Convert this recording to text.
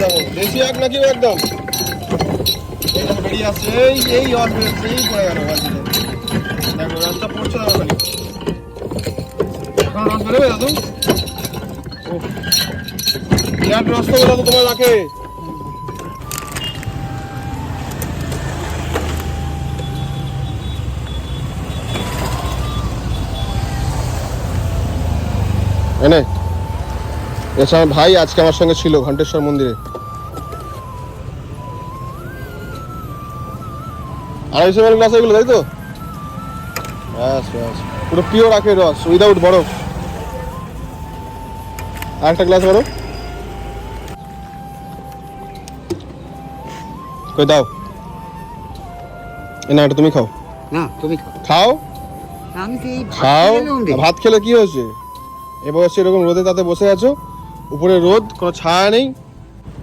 দেখো দেশি আখ নাকি ও একদম এই দেখো বেরিয়ে আসছে এই রস বেরোচ্ছে এই পড়ে গেল বালতিতে দেখো রসটা পড়ছে না ওখানে এখন রস বেরোবে দাদু বিরাট রস তো দাদু তোমার রাখে এনে এসে আমার ভাই আজকে আমার সঙ্গে ছিল ঘণ্টেশ্বর মন্দিরে 250 ml গ্লাস এগুলো তাই তো ব্যাস ব্যাস পুরো পিওর আখের রস উইদাউট বরফ আর একটা গ্লাস বরফ কই দাও না এটা তুমি খাও না তুমি খাও আমি তো এই খাও ভাত খেলে কি হয়েছে এবার এরকম রোদে তাতে বসে আছো উপরে রোদ কোনো ছায়া নেই